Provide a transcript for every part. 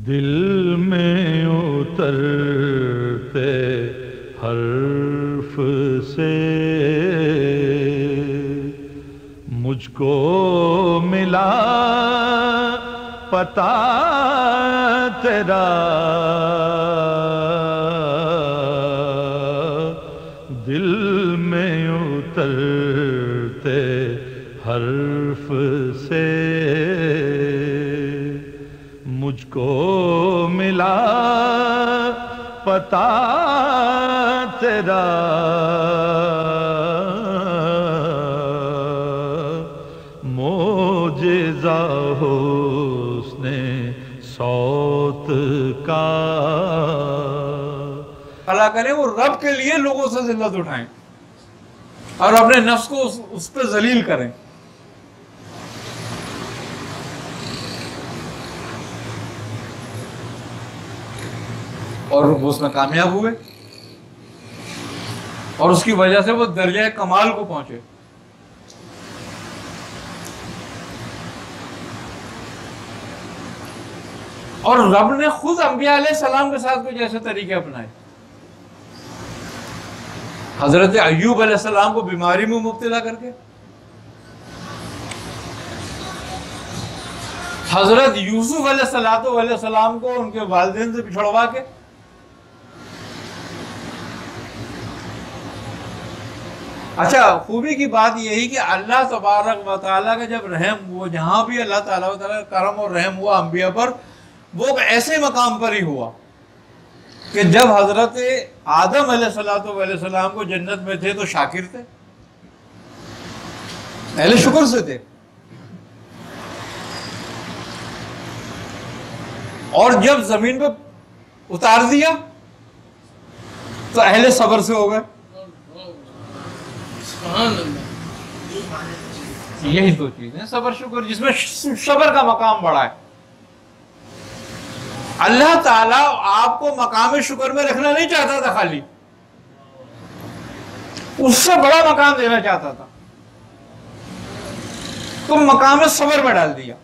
दिल में उतरते हर्फ से मुझको मिला पता तेरा, दिल में उतरते हर्फ से मुझको मिला पता तेरा, मोजेज़ा हुस्ने सौत का। अल्लाह करे वो रब के लिए लोगों से जिल्लत उठाएं और अपने नफ्स को उस पर जलील करें। और वो उसमें कामयाब हुए और उसकी वजह से वो दर्जा कमाल को पहुंचे। और रब ने खुद अंबिया अलैहिस्सलाम के साथ कुछ ऐसे तरीके अपनाए। हजरत अय्यूब अलैहिस्सलाम को बीमारी में मुब्तला करके, हजरत यूसुफ अलैहिस्सलाम को उनके वालिदैन से बिछड़वा के, अच्छा खूबी की बात यही कि अल्लाह तबारक व तआला का जब रहम, वो जहां भी अल्लाह ताला का करम और रहम हुआ अंबिया पर, वो ऐसे मकाम पर ही हुआ कि जब हजरत आदम अलैहिस्सलाम को जन्नत में थे तो शाकिर थे, अहले शुक्र से थे, और जब जमीन पे उतार दिया तो अहले सब्र से हो गए। यही दो चीजें सब्र शुक्र, जिसमें सब्र का मकाम बड़ा है। अल्लाह ताला आपको मकाम शुक्र में रखना नहीं चाहता था, खाली उससे बड़ा मकाम देना चाहता था, तो मकाम सब्र में डाल दिया।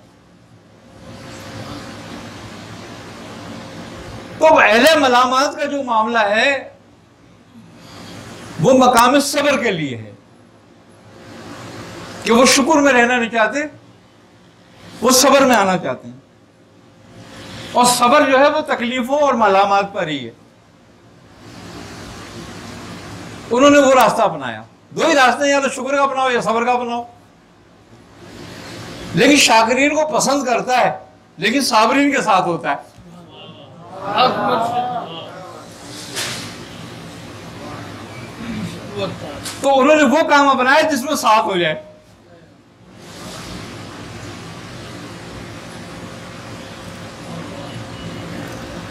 तो अहले मलामत का जो मामला है वो मकाम सब्र के लिए है कि वो शुक्र में रहना नहीं चाहते, वो सब्र में आना चाहते हैं। और सब्र जो है वो तकलीफों और मलामत पर ही है। उन्होंने वो रास्ता अपनाया। दो ही रास्ते, या तो शुक्र का अपनाओ या सब्र का अपनाओ। लेकिन शाकिरीन को पसंद करता है, लेकिन साबरीन के साथ होता है। तो उन्होंने वो काम अपनाया जिसमें साथ हो जाए।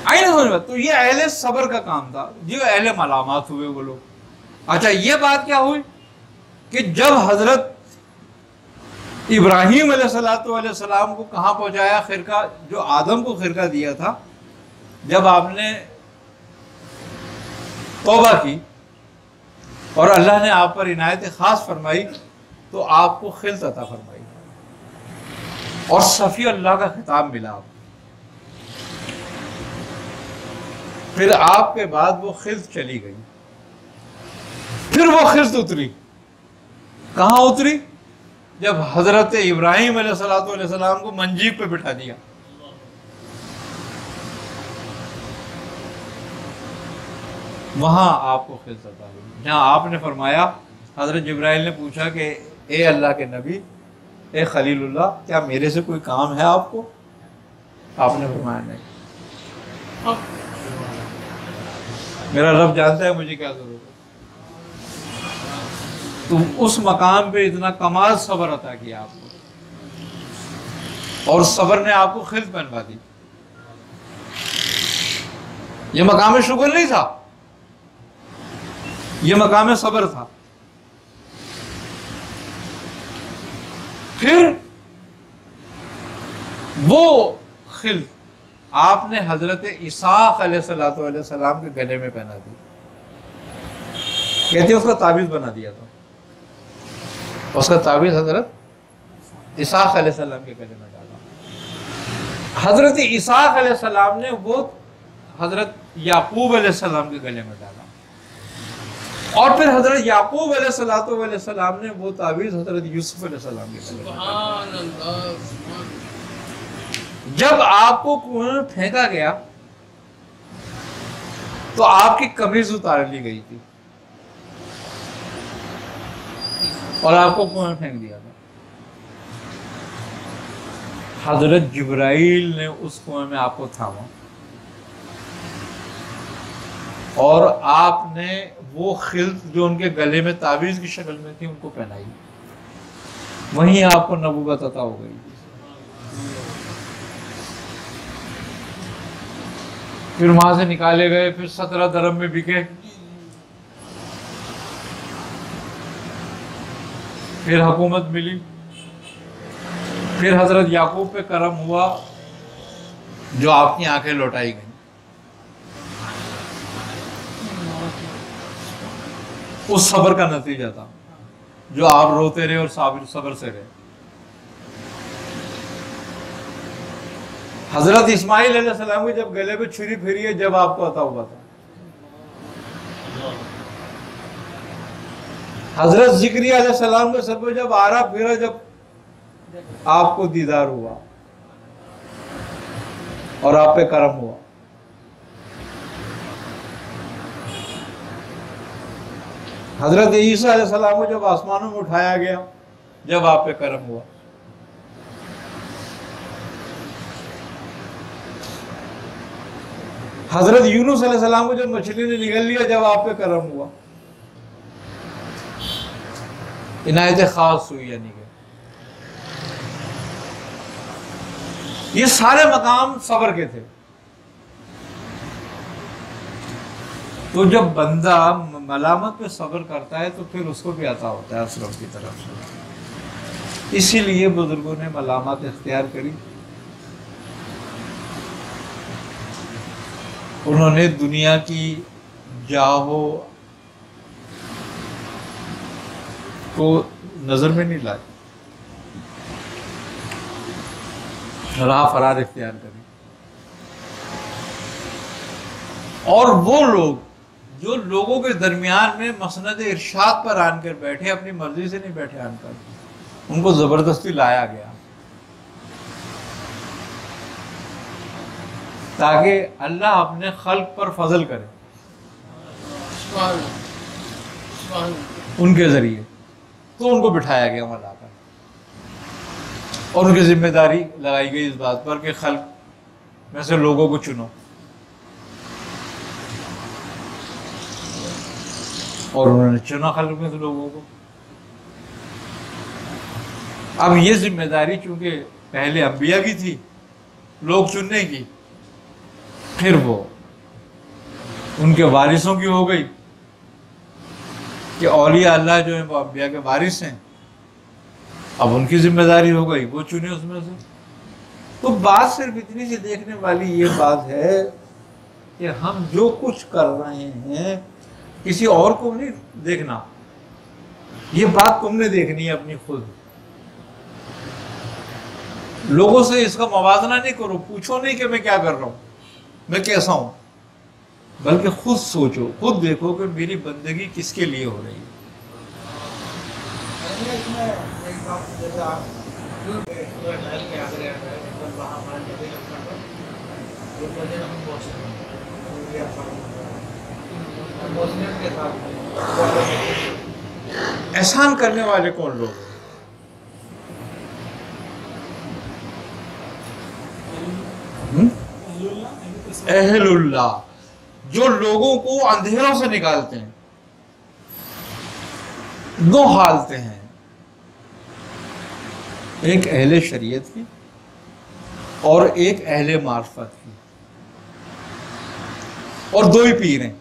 आई ना समझ में? तो ये अहले सब्र का काम था, जो अहले मलामत हुए वो लोग। अच्छा, ये बात क्या हुई कि जब हजरत इब्राहीम अलैहिस्सलाम को कहां पहुंचाया खिरका, जो आदम को खिरका दिया था, जब आपने तौबा की और अल्लाह ने आप पर इनायत खास फरमाई, तो आपको खिल्त अता फरमाई और सफी अल्लाह का खिताब मिला आपको। फिर आपके बाद वो खिल्त चली गई, फिर वो खिल्त उतरी। कहां उतरी? जब हजरत इब्राहीम अलैहिस्सलाम को मंजीब पे बिठा दिया। वहां आपको खिल्त अता हुई, जहां आपने फरमाया, हजरत जिब्राइल ने पूछा कि ए अल्लाह के नबी, ए खलीलुल्लाह, क्या मेरे से कोई काम है आपको? आपने फरमाया नहीं, मेरा रब जानता है मुझे क्या जरूरत है। तुम उस मकाम पे इतना कमाल सब्र अता किया आपको, और सब्र ने आपको खिल्त बनवा दी। ये मकाम शुक्र नहीं था, ये मकाम सब्र था। फिर वो खिल्त आपने हजरत इसाक अलैहिस्सलाम के गले में पहना दी। कहते उसका ताबीज बना दिया था, उसका ताबीज हजरत इसाक अलैहिस्सलाम के गले में डाला। हजरत इसाक अलैहिस्सलाम ने वो हजरत याकूब अलैहिस्सलाम के गले में डाला, और फिर हजरत याकूब अलैहिस्सलाम ने वो तावीज़ हजरत यूसुफ अलैहिस्सलाम के गले में डाला। जब आपको कुएं में फेंका गया तो आपकी कमीज उतार ली गई थी और आपको कुएं में फेंक दिया था। हजरत जिब्राइल ने उस कुएं में आपको थामा और आपने वो खिल्त जो उनके गले में ताबीज की शक्ल में थी उनको पहनाई, वहीं आपको नबूवत अता हो गई। फिर वहां से निकाले गए, फिर 17 दरम में बिके, फिर हुकूमत मिली, फिर हजरत याकूब पे करम हुआ जो आपकी आंखें लौटाई गई। उस सब्र का नतीजा था जो आप रोते रहे और सब्र से रहे। हजरत इस्माइल अलैहिस्सलाम की जब गले पे छुरी फिरी है, जब आपको अता हुआ था। हजरत जिक्रिया अलैहिस्सलाम के सर पे जब आरा फिरा, जब आपको दीदार हुआ और आप पे करम हुआ। हजरत ईसा अलैहिस्सलाम को जब आसमानों में उठाया गया, जब आप पे करम हुआ। हजरत यूनुस अलैहिस्सलाम को जब मछली ने निगल लिया, जब आप पे करम हुआ। इनायत खास हुई, यानी कि ये सारे मकाम सब्र के थे। तो जब बंदा मलामत पे सब्र करता है तो फिर उसको भी अता होता है असरफ की तरफ से। इसीलिए बुजुर्गों ने मलामत इख्तियार करी। उन्होंने दुनिया की जाहो को नजर में नहीं लाई, राह फरार इख्तियार करी। और वो लोग जो लोगों के दरमियान में मसनद इरशाद पर आनकर बैठे, अपनी मर्जी से नहीं बैठे आनकर, उनको जबरदस्ती लाया गया ताकि अल्लाह अपने खल्क पर फजल करे उनके जरिए। तो उनको बिठाया गया वहां लाकर और उनकी जिम्मेदारी लगाई गई इस बात पर कि खल्क में से लोगों को चुनो, और उन्होंने चुना खल्क में से लोगों को। अब ये जिम्मेदारी चूंकि पहले अंबिया की थी लोग चुनने की, फिर वो उनके वारिसों की हो गई कि औलिया अल्लाह जो है वो अंबिया के वारिस हैं, अब उनकी जिम्मेदारी हो गई वो चुने उसमें से। तो बात सिर्फ इतनी सी देखने वाली ये बात है कि हम जो कुछ कर रहे हैं किसी और को नहीं देखना, ये बात तुमने देखनी है अपनी खुद। लोगों से इसका मवाजना नहीं करो, पूछो नहीं कि मैं क्या कर रहा हूं, मैं कैसा हूं, बल्कि खुद सोचो, खुद देखो कि मेरी बंदगी किसके लिए हो रही है। एहसान करने वाले कौन लोग? अहलुल्लाह, जो लोगों को अंधेरों से निकालते हैं, दो हालतें हैं, एक अहले शरीयत की और एक अहले मार्फत की, और दो ही पीर हैं,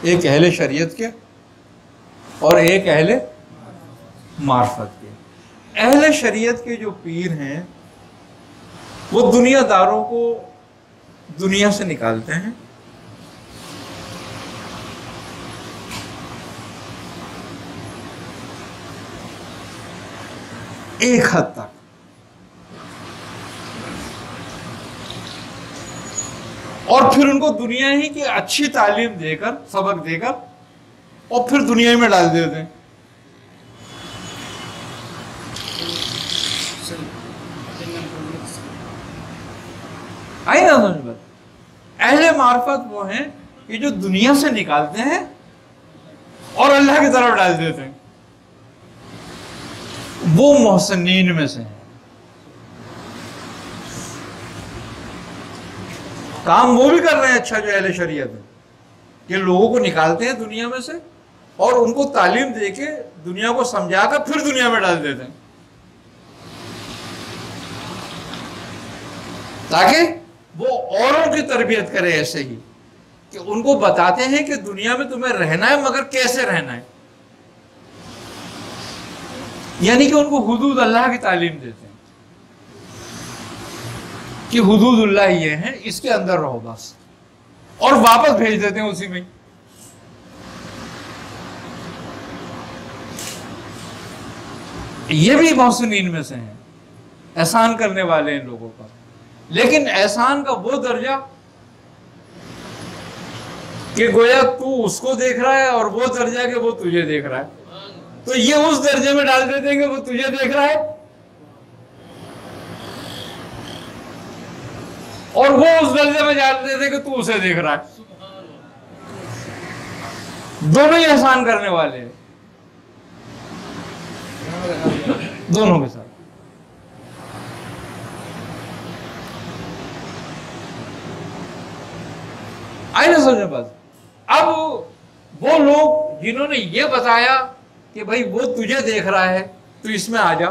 एक अहले शरीयत के और एक अहले मार्फत के। अहले शरीयत के जो पीर हैं वो दुनियादारों को दुनिया से निकालते हैं, एक हद तक, और फिर उनको दुनिया ही की अच्छी तालीम देकर, सबक देकर, और फिर दुनिया में डाल देते हैं। आई ना समझ बात? अहले मार्फत वो हैं कि जो दुनिया से निकालते हैं और अल्लाह की तरफ डाल देते हैं, वो मोहसिनीन में से हैं। काम वो भी कर रहे हैं अच्छा, जो अहले शरीयत है, कि लोगों को निकालते हैं दुनिया में से और उनको तालीम देके दुनिया को समझाकर फिर दुनिया में डाल देते हैं, ताकि वो औरों की तरबियत करे ऐसे ही, कि उनको बताते हैं कि दुनिया में तुम्हें रहना है, मगर कैसे रहना है। यानी कि उनको हुदूद अल्लाह की तालीम देते हैं कि हुदूदुल्लाह ये हैं, इसके अंदर रहो बस, और वापस भेज देते हैं उसी में। ये भी मोहसिनीन में से हैं, एहसान करने वाले हैं लोगों पर। लेकिन एहसान का वो दर्जा कि गोया तू उसको देख रहा है, और वो दर्जा कि वो तुझे देख रहा है, तो ये उस दर्जे में डाल देते हैं कि वो तुझे देख रहा है, और वो उस दर्जे में डाल देते हैं कि तू उसे देख रहा है। दोनों ही एहसान करने वाले हैं, दोनों के साथ। आई ना समझ बात? अब वो लोग जिन्होंने ये बताया कि भाई वो तुझे देख रहा है, तो इसमें आ जा,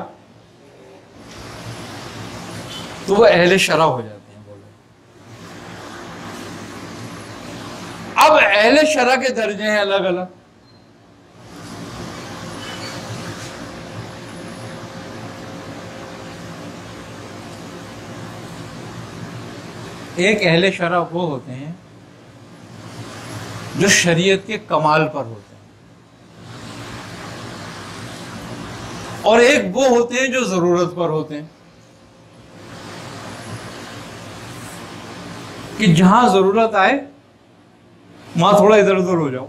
तो वो अहले शरा हो जाते हैं। बोलो, अब अहले शरा के दर्जे हैं अलग अलग। एक अहले शरा वो होते हैं जो शरीयत के कमाल पर होते हैं, और एक वो होते हैं जो जरूरत पर होते हैं, कि जहां जरूरत आए वहां थोड़ा इधर उधर हो जाओ,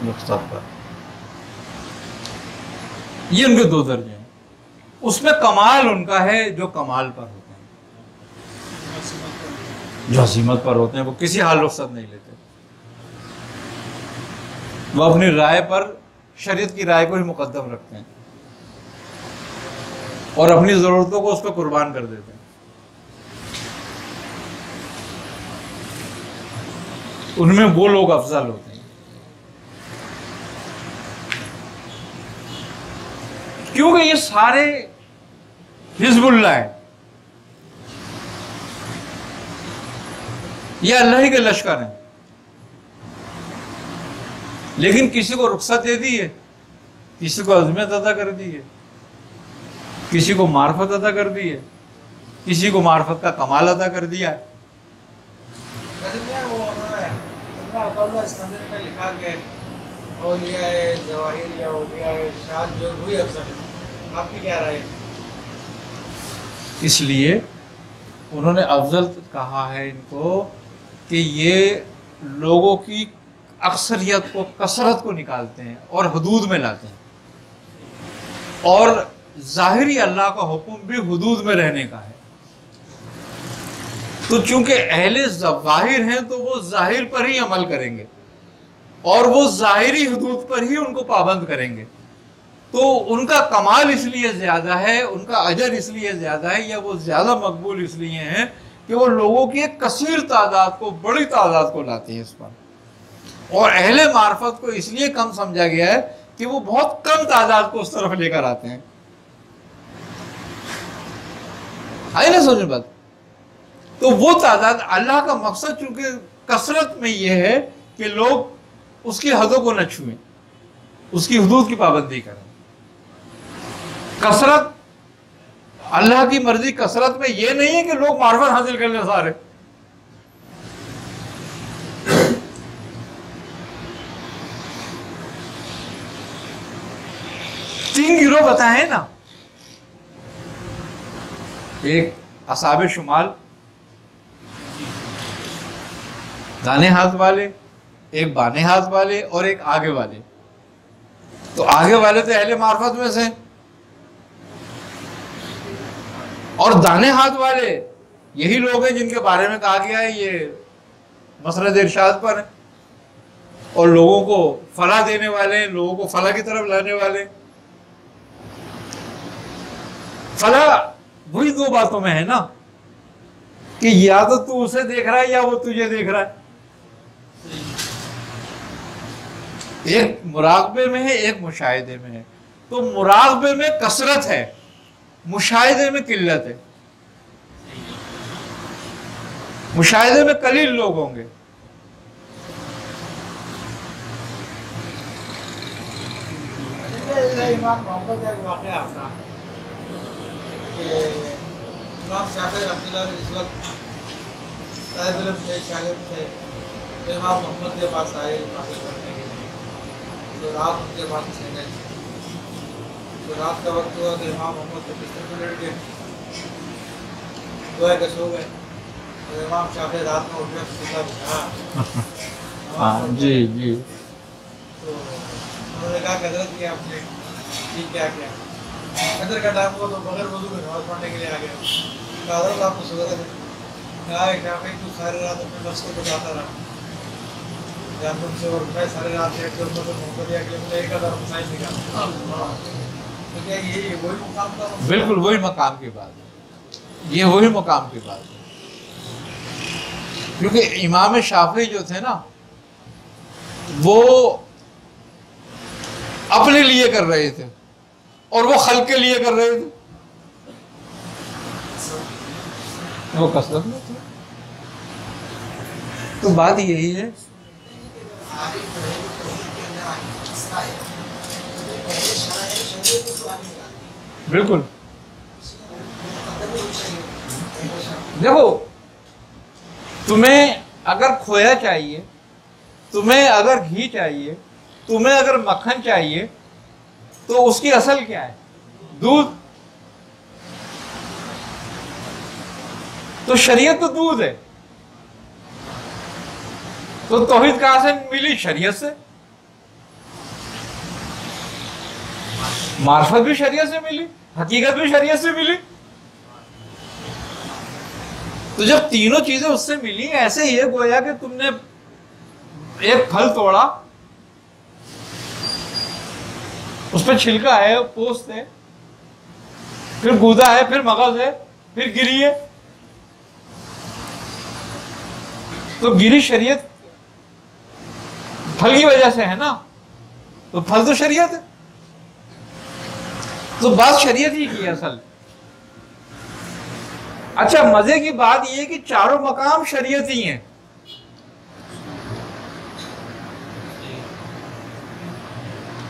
मकसद पर। ये उनके दो दर्जे हैं। उसमें कमाल उनका है जो कमाल पर होते हैं, जो अजीमत पर होते हैं, वो किसी हाल रुख्सत नहीं लेते, वो अपनी राय पर, शरीयत की राय को ही मुकद्दम रखते हैं, और अपनी जरूरतों को उस पर कुर्बान कर देते हैं। उनमें वो लोग अफजल होते हैं, क्योंकि ये सारे हिजबुल्लाह है, ये अल्लाह ही के लश्कर हैं। लेकिन किसी को रुखसत दे दी है, किसी को अज़मत अता कर दी है, किसी को मार्फत अता कर दी है, किसी को मार्फत का कमाल अता कर दिया है। लिखा गया औलिया है, जवाहिर या औलिया है, शाद जो हुई अफसर है, आपकी क्या राय है? इसलिए उन्होंने अफजल कहा है इनको कि ये लोगों की अक्सरियत को, कसरत को निकालते हैं और हुदूद में लाते हैं, और ज़ाहिरी अल्लाह का हुक्म भी हुदूद में रहने का है। तो चूंकि अहले ज़वाहिर हैं तो वो ज़ाहिर पर ही अमल करेंगे, और वो ज़ाहिरी हुदूद पर ही उनको पाबंद करेंगे। तो उनका कमाल इसलिए ज़्यादा है, उनका अजर इसलिए ज़्यादा है, या वो ज़्यादा मकबूल इसलिए हैं कि वो लोगों की एक कसीर तादाद को, बड़ी तादाद को लाते हैं इस पर। और अहले मार्फत को इसलिए कम समझा गया है कि वो बहुत कम तादाद को उस तरफ लेकर आते हैं। आई ना समझ बात? तो वो तादाद, अल्लाह का मकसद चूंकि कसरत में ये है कि लोग उसकी हदों को न छुएं, उसकी हुदूद की पाबंदी करें। कसरत, अल्लाह की मर्जी कसरत में ये नहीं है कि लोग मार्फत हासिल कर ले सारे। तीन गिरोह बताए ना, एक असहाब शुमाल, दाने हाथ वाले, एक बाने हाथ वाले और एक आगे वाले। तो आगे वाले तो अहले मार्फत में से, और दाने हाथ वाले यही लोग हैं जिनके बारे में कहा गया है ये मसरद इरशाद पर है, और लोगों को फलाह देने वाले, लोगों को फलाह की तरफ लाने वाले। फलाह वही दो बातों में है ना, कि या तो तू उसे देख रहा है या वो तुझे देख रहा है। एक मुराकबे में है, एक मुशाहिदे में है। तो मुराकबे में कसरत है, मुशाहिदे में किल्लत है। मुशाहिदे में कलील लोग होंगे। इमाम मोहम्मद का एक वाक़या आता है कि इमाम शाफी रहमतुल्लाह अलैह इस वक्त तालिब इल्म थे, शागिर्द थे, तो इमाम मोहम्मद के पास आए बातें करने के लिए। तो रात उनके पास चले गए। तो रात का वक्त हुआ तो इमाम मोहम्मद के बिस्तर में लेट गए, दुआ के सो गए। तो इमाम शाफी रात में उठ गए, सीधा बिछा। जी जी। तो उन्होंने कहा हजरत कि आपने ठीक क्या किया? फजर का टाइम हुआ तो बगैर वजू के नमाज पढ़ने के लिए आ गया। कहा हजरत आपको सूरत है? कहा शाफी तू सारी रात अपने नफ्स को बताता रहा, या तुमसे और मैं सारी रात एक दो मोहब्बत या के लिए मुझे एक हज़ार मसाइल निकाला। तो क्या ये वही मुकाम था? बिल्कुल वही मकाम की बात है, ये वही मकाम की बात है। क्योंकि इमाम शाफी जो थे ना, वो अपने लिए कर रहे थे और वो खल्क के लिए कर रहे थे। वो कसरत में थे। तो बात यही है। बिल्कुल। देखो, तुम्हें अगर खोया चाहिए, तुम्हें अगर घी चाहिए, तुम्हें अगर मक्खन चाहिए, तो उसकी असल क्या है? दूध। तो शरीयत तो दूध है। तो तौहीद कहां से मिली? शरीयत से। मार्फत भी शरीयत से मिली, हकीकत भी शरीयत से मिली। तो जब तीनों चीजें उससे मिली, ऐसे ही है गोया कि तुमने एक फल तोड़ा, उस पर छिलका है, पोस्त है, फिर गूदा है, फिर मगज है, फिर गिरी है। तो गिरी शरीयत फल की वजह से है ना, तो फल तो शरीयत है। तो बात शरीयत ही की असल। अच्छा, मजे की बात यह है कि चारों मकाम शरीयत ही हैं।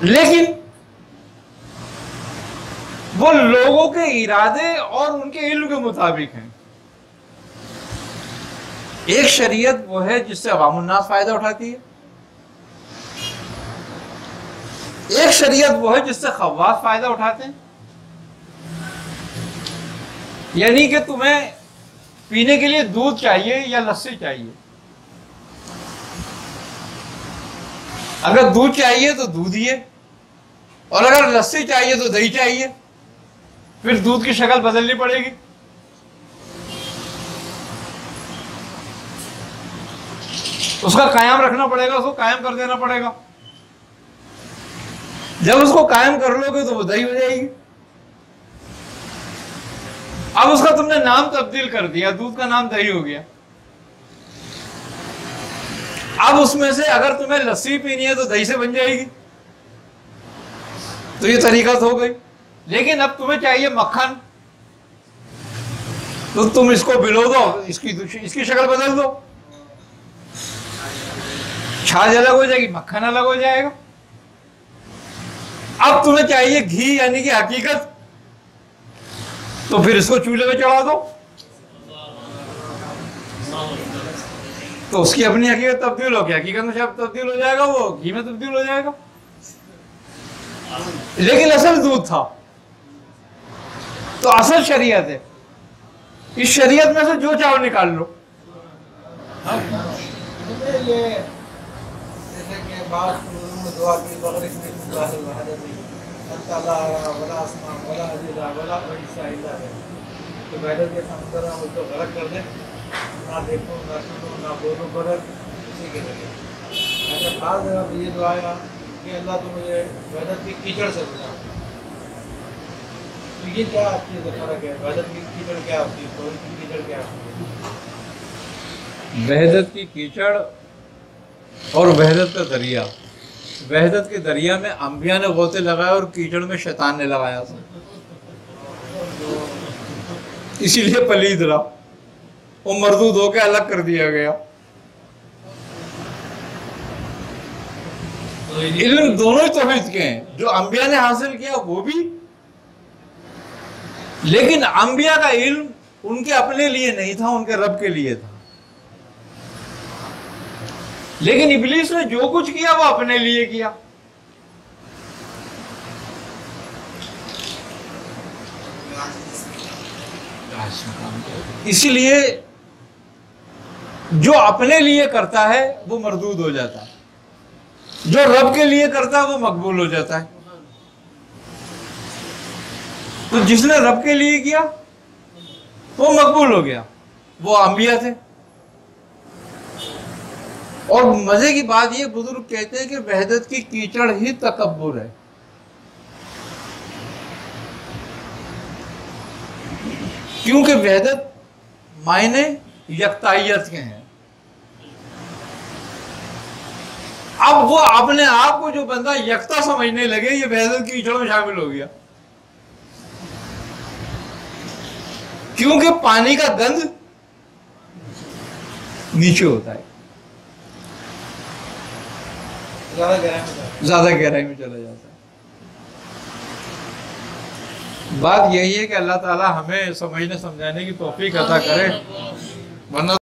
लेकिन वो लोगों के इरादे और उनके इल्म के मुताबिक हैं। एक शरीयत वो है जिससे अवामुन्नास फायदा उठाती है, एक शरीयत वो है जिससे खवास फायदा उठाते हैं। यानी कि तुम्हें पीने के लिए दूध चाहिए या लस्सी चाहिए। अगर दूध चाहिए तो दूध ही है, और अगर लस्सी चाहिए तो दही चाहिए। फिर दूध की शक्ल बदलनी पड़ेगी। उसका कायम रखना पड़ेगा, उसको कायम कर देना पड़ेगा। जब उसको कायम कर लोगे तो वो दही हो जाएगी। अब उसका तुमने नाम तब्दील कर दिया, दूध का नाम दही हो गया। अब उसमें से अगर तुम्हें लस्सी पीनी है तो दही से बन जाएगी। तो ये तरीका हो गई। लेकिन अब तुम्हें चाहिए मक्खन, तो तुम इसको भिगो दो, इसकी शक्ल बदल दो, छाछ अलग हो जाएगी, मक्खन अलग हो जाएगा। अब तुम्हें चाहिए घी यानी कि हकीकत, तो फिर इसको चूल्हे में चढ़ा दो, तो उसकी अपनी हकीकत तब्दील हो गया, हकीकत में तब्दील हो जाएगा, वो घी में तब्दील हो जाएगा। लेकिन असल दूध था। तो असल शरीयत है इस शरीयत में से जो चाहो निकाल लो। ये जैसे कि बात दुआ की बगैर इसमें तो बैठक के समंदर में उसको गलत कर दे, ना देखो ना सुनो ना बोलो बगैर इसी के जरिए। अच्छा खास जगह ये दुआ है कि अल्लाह तो मुझे बैठक की कीचड़ से बचा। तो ये क्या आपकी फर्क है? बैठक की कीचड़ क्या होती है, कोई की कीचड़ क्या होती है? वहदत की कीचड़ और वहदत का दरिया। वहदत के दरिया में अंबिया ने गोते लगाए और कीचड़ में शैतान ने लगाया था, इसीलिए पलीद रहा, वो मरदूद होकर अलग कर दिया गया। इल्म दोनों ही तौहीद के हैं, जो अंबिया ने हासिल किया वो भी, लेकिन अंबिया का इल्म उनके अपने लिए नहीं था, उनके रब के लिए था। लेकिन इब्लीस ने जो कुछ किया वो अपने लिए किया। इसीलिए जो अपने लिए करता है वो मरदूद हो जाता है, जो रब के लिए करता है वो मकबूल हो जाता है। तो जिसने रब के लिए किया वो मकबूल हो गया, वो अंबिया थे। और मजे की बात ये, बुजुर्ग कहते हैं कि वहदत की कीचड़ ही तकब्बुर है। क्योंकि वहदत मायने यकताइयत के हैं। अब वो अपने आप को जो बंदा यकता समझने लगे, ये वहदत की कीचड़ में शामिल हो गया। क्योंकि पानी का गंध नीचे होता है, ज्यादा गहराई में चला जाता है। बात यही है कि अल्लाह ताला हमें समझने समझाने की तौफीक अता करे, वरना